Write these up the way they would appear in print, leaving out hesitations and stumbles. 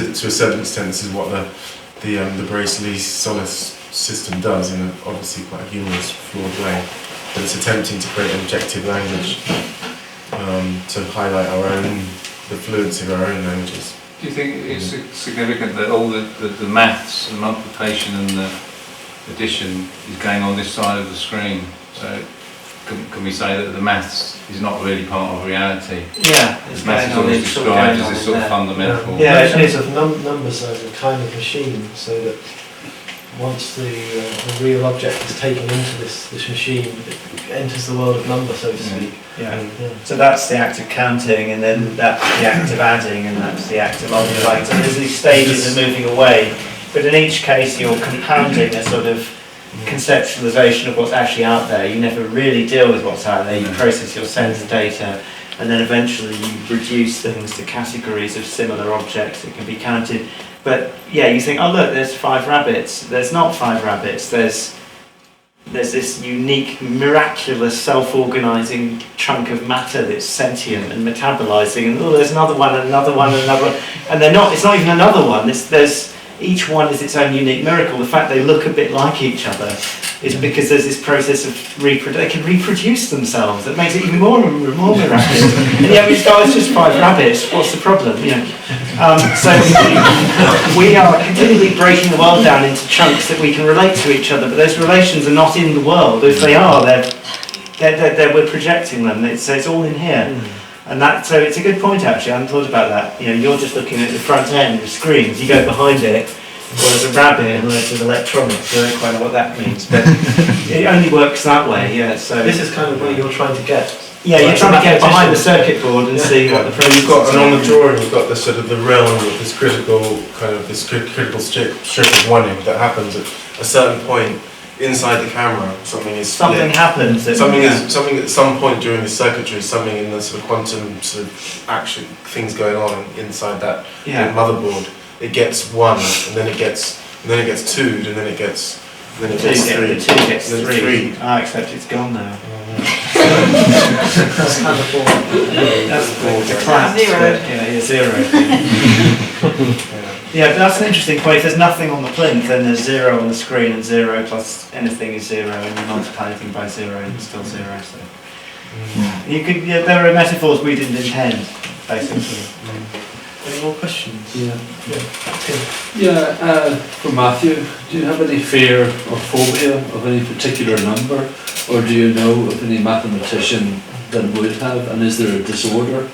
to a certain extent, this is what the Brace-Lee Solace system does in obviously quite a humorous, flawed way. But it's attempting to create an objective language to highlight the fluency of our own languages. Do you think it's significant that all the maths, the multiplication and the addition is going on this side of the screen? So can we say that the maths is not really part of reality? Yeah, the maths is always described as this sort of fundamental. Yeah, it's of numbers as a kind of machine, so that once the real object is taken into this machine, it enters the world of number, so to speak. Yeah. So that's the act of counting, and then that's the act of adding, and that's the act of multiplying. So there's these stages of moving away, but in each case you're compounding a sort of conceptualization of what's actually out there. You never really deal with what's out there. You process your sense data, and then eventually you reduce things to categories of similar objects that can be counted. But yeah, you think, oh look, there's 5 rabbits. There's not 5 rabbits. There's this unique, miraculous, self-organizing chunk of matter that's sentient and metabolizing, and oh, there's another one, and another one, and another one, and it's not even another one. Each one is its own unique miracle. The fact they look a bit like each other is because there's this process of they can reproduce themselves. That makes it even more miraculous. And yet we've got, it's just 5 rabbits. What's the problem? So we are continually breaking the world down into chunks that we can relate to each other, but those relations are not in the world. If they are, we're projecting them. So it's all in here. And so it's a good point actually. I hadn't thought about that. You're just looking at the front end of screens. You go behind it, well, there's a rabbit and there's with electronics. I don't quite know what that means, but it only works that way. Yeah. So this is kind of where you're trying to get. Yeah, you're trying to get behind the circuit board and see what the process you've got, and on the drawing you've got the sort of the realm of this critical strip of one-ing that happens at a certain point inside the camera. Something happens. Something at some point during the circuitry, something in the sort of quantum sort of action things going on inside that motherboard. It gets 1, and then it gets 2'd, and then it gets 3. The 2 gets 3. Ah, except it's gone now. That's kind of board. That's the class. 0. Yeah, but that's an interesting point. If there's nothing on the plinth, then there's 0 on the screen, and 0 plus anything is 0, and you multiply anything by 0, and it's still 0. So there are metaphors we didn't intend, basically. Any more questions? For Matthew, do you have any fear or phobia of any particular number, or do you know of any mathematician that would have, and is there a disorder?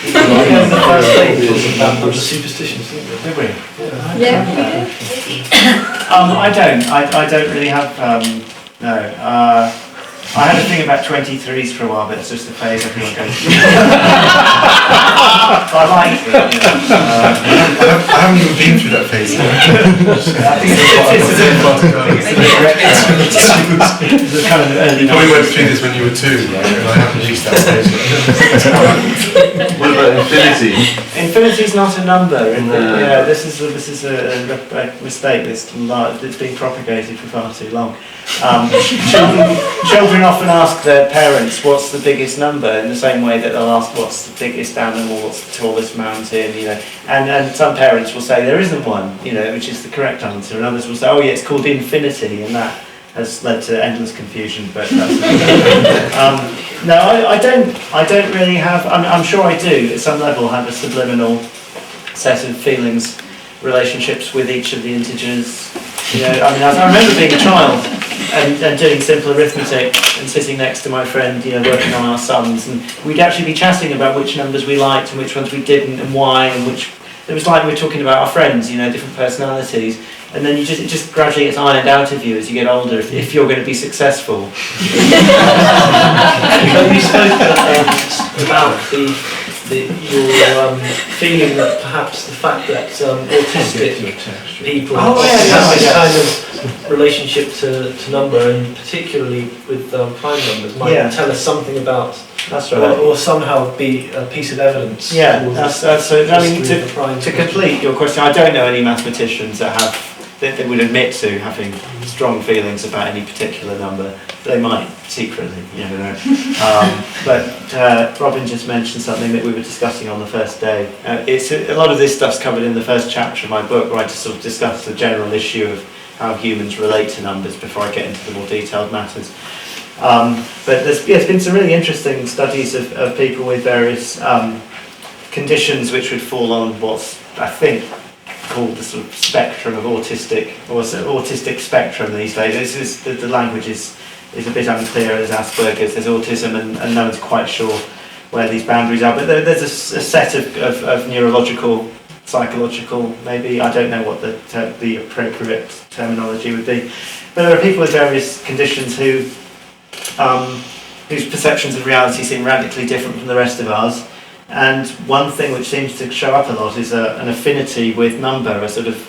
The first thing was about the superstitions, didn't we? Yeah. I don't really have, no. I had a thing about 23s for a while, but it's just a phase I think goes through. I like it. I haven't even been through that phase yet. I think it's a kind of early. You probably went through this when you were 2, right? And I haven't reached that stage yet. What about infinity? Infinity's not a number. Yeah, this is a mistake. It's been propagated for far too long. Children often ask their parents what's the biggest number, in the same way that they'll ask what's the biggest animal, what's the tallest mountain, and some parents will say there isn't one, which is the correct answer, and others will say, oh yeah, it's called infinity, and that has led to endless confusion. But that's no, I don't really have. I'm sure I do at some level have a subliminal set of feelings, relationships with each of the integers. I remember being a child and doing simple arithmetic and sitting next to my friend, working on our sums, and we'd actually be chatting about which numbers we liked and which ones we didn't, and why, and which. It was like we were talking about our friends, different personalities, and then it just gradually gets ironed out of you as you get older if you're going to be successful. You spoke about your feeling that perhaps the fact that autistic people have this kind of relationship to number, and particularly with prime numbers, might tell us something about. That's right. Or somehow be a piece of evidence. Yeah, that's so. To complete your question, I don't know any mathematicians that have they would admit to having strong feelings about any particular number. They might secretly, you know. But Robin just mentioned something that we were discussing on the first day. It's a lot of this stuff's covered in the first chapter of my book, where I just sort of discuss the general issue of how humans relate to numbers before I get into the more detailed matters. But there's been some really interesting studies of people with various conditions which would fall on what's, I think, called the sort of spectrum of autistic, or autistic spectrum these days. The language is a bit unclear. There's Asperger's, there's autism, and no one's quite sure where these boundaries are. But there's a set of neurological, psychological, maybe, I don't know what the appropriate terminology would be. But there are people with various conditions whose perceptions of reality seem radically different from the rest of ours. And one thing which seems to show up a lot is an affinity with number, a sort of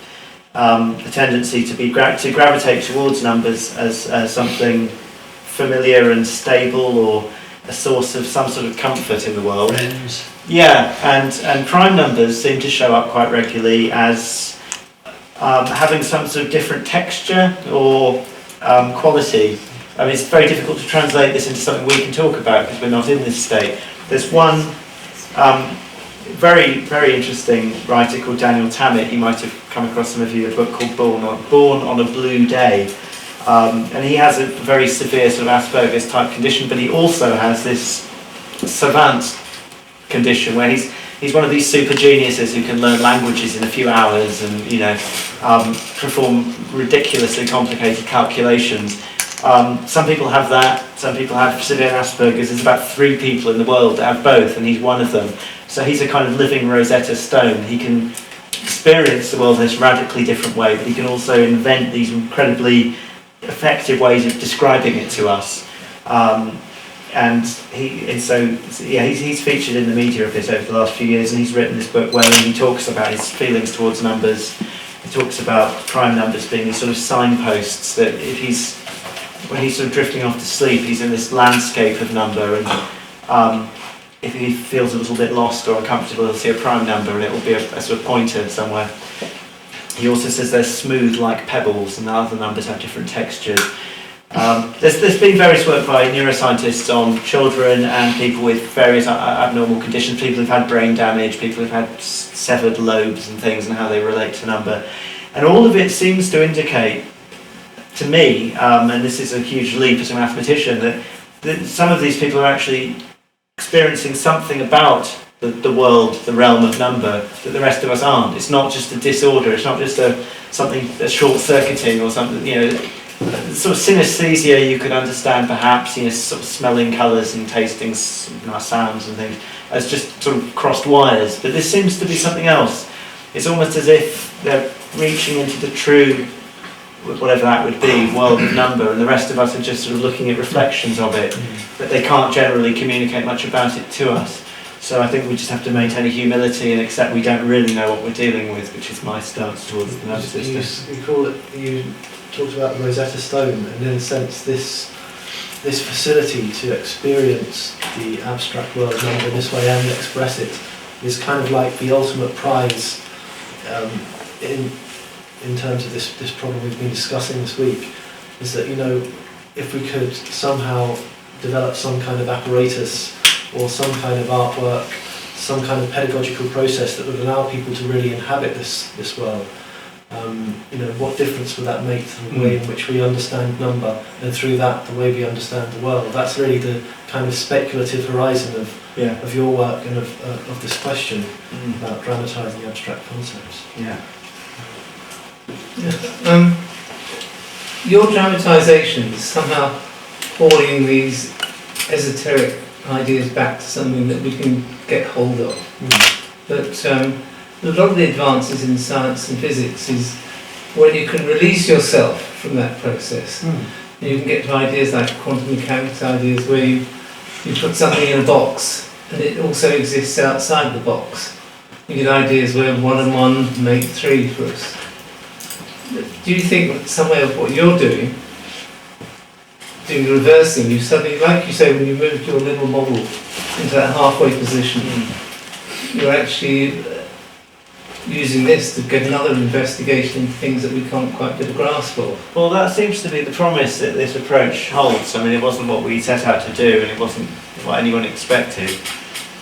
a tendency to gravitate towards numbers as something familiar and stable, or a source of some sort of comfort in the world. Friends. Yeah, and prime numbers seem to show up quite regularly as having some sort of different texture or quality. I mean, it's very difficult to translate this into something we can talk about because we're not in this state. There's one very, very interesting writer called Daniel Tammet. You might have come across, some of you, a book called Born on a Blue Day. And he has a very severe sort of Asperger's type condition, but he also has this savant condition where he's one of these super geniuses who can learn languages in a few hours and, you know, perform ridiculously complicated calculations. Some people have that, some people have severe Asperger's. There's about 3 people in the world that have both, and he's one of them. So he's a kind of living Rosetta Stone. He can experience the world in this radically different way, but he can also invent these incredibly effective ways of describing it to us. He's featured in the media a bit over the last few years, and he's written this book where he talks about his feelings towards numbers. He talks about prime numbers being these sort of signposts that when he's sort of drifting off to sleep, he's in this landscape of number, and if he feels a little bit lost or uncomfortable, he'll see a prime number and it will be a sort of pointer somewhere. He also says they're smooth like pebbles, and the other numbers have different textures. There's been various work by neuroscientists on children and people with various abnormal conditions, people who've had brain damage, people who've had severed lobes and things, and how they relate to number. And all of it seems to indicate to me, and this is a huge leap as a mathematician, that some of these people are actually experiencing something about the world, the realm of number, that the rest of us aren't. It's not just a disorder, it's not just a short-circuiting or something, you know, sort of synesthesia you could understand perhaps, you know, sort of smelling colours and tasting sounds and things, as just sort of crossed wires. But this seems to be something else. It's almost as if they're reaching into the true, whatever that would be, world of number, and the rest of us are just sort of looking at reflections of it, but they can't generally communicate much about it to us. So I think we just have to maintain a humility and accept we don't really know what we're dealing with, which is my stance towards the nervous system. You talked about the Rosetta Stone, and in a sense this facility to experience the abstract world of number in this way and express it is kind of like the ultimate prize in terms of this problem we've been discussing this week, is that, you know, if we could somehow develop some kind of apparatus or some kind of artwork, some kind of pedagogical process that would allow people to really inhabit this world, you know, what difference would that make to the way in which we understand number, and through that the way we understand the world? That's really the kind of speculative horizon of your work and of this question about dramatising abstract concepts. Yeah. Your dramatisation is somehow hauling these esoteric ideas back to something that we can get hold of. But a lot of the advances in science and physics is when you can release yourself from that process. You can get to ideas like quantum mechanics ideas, where you put something in a box and it also exists outside the box. You get ideas where 1 and 1 make 3 for us. Do you think that some way of what you're doing the reversing, you suddenly, like you say, when you moved your little model into that halfway position, you're actually using this to get another investigation into things that we can't quite get a grasp of. Well, that seems to be the promise that this approach holds. I mean, it wasn't what we set out to do, and it wasn't what anyone expected.